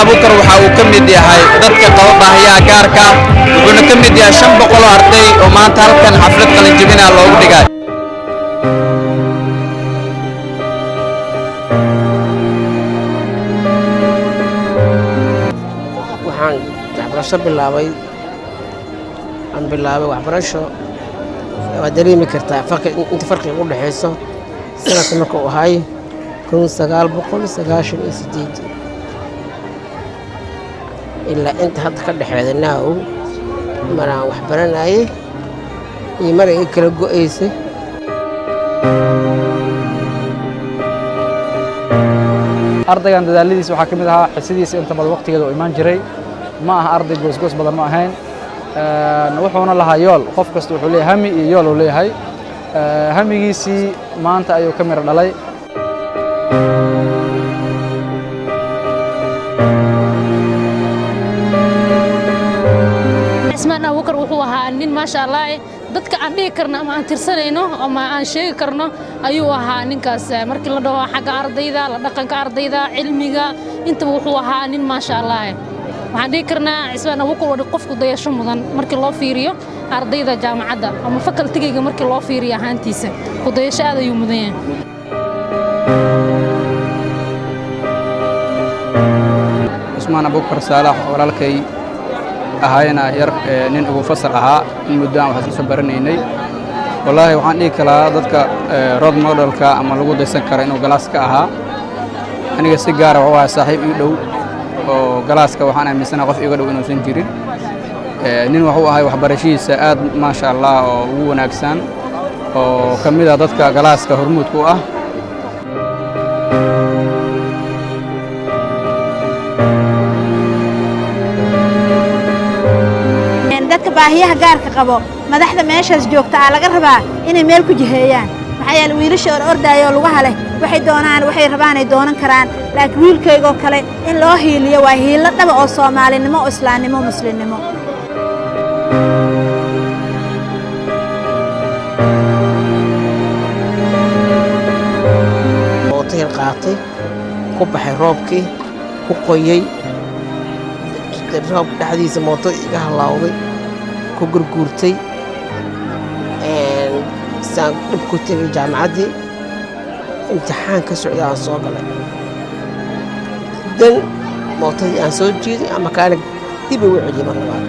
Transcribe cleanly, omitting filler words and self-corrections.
Abuukar waxa uu ka mid yahay dadka qaba baahiyaha gaarka ah wuxuuna ka mid yahay 500 arday oo maanta halkan xaflad qalin jebina loogu dhigay waxaan waxbarasho bilaabay waxbarasho waa dareemi kartaa inta farqiga u dhaxayso sanadka marka uu ahay 1998 ilaa inta hadda ka dhaxeeda naaw maraan wax baranayay iyo mar ay kala go'aysay ardaygan dadaaladiisa waxaa ka mid ahaa xisidiisa inta badan waqtigeeda oo imaan jiray ma aha arday goosgoos badan ma ahayn wuxuuna lahaa yool qof kasta wuxuu leeyahay hami iyo yool uu leeyahay hamigiisii maanta ayuu ka miro dhalay Ismaan Abuukar wuxuu ahaa nin maasha Allah dadka aan dhigi karno ama aan tirsanayno ama aan sheegi karno ayuu ahaa ninkaas markii la dhaho xagga ardayda la dhaqanka ardayda cilmiga inta wuxuu ahaa nin maasha Allah waxaan dhigi karnaa Ismaan Abuukar waa qofku dayasho mudan markii loo fiiriyo ardayda jaamacadda ama fakaltigayga markii loo fiiriyo ahaantiisa ku dayasho aad ayuu mudan yahay Ismaan Abuukar Saalax walaalkay ahayna yar nin ugu fasal ahaa in muddo aan wax soo baranaynay wallahi waxaan dhigi karaa dadka role modelka ama lagu daysan karo inuu galaaska ahaa aniga si gaar ah waa saaxiib ii dhow oo galaaska waxaan aaminsanahay qof iga dhow inuusan jirin nin wuxuu ahay waxbarashadiisa aad maasha Allah oo ugu wanaagsan oo kamid ah dadka galaaska hormuudka u ah baahiyaha gaarka qabo madaxda meeshaas joogta laga rabaa inay meel ku jiheeyaan maxay yaal wiilasha ordaayo lugaha leh waxay doonaan waxay rabaan ay doonan karaan laakiin wiilkayga kale in loo hiiliyo waa hiilo dhaba oo Soomaalinimo oo Islaamnimo Muslimnimo hotel qaatay ku baxay roobkii ku qoyay roob dhaxdiisa mooto iga halawday ku gurgurtay saan dib ku tagay jaamacadii imtixaan ka socday aan soo galay dan mootadii aan soo jeeday ama kaana dib ugu celiyay mar labaad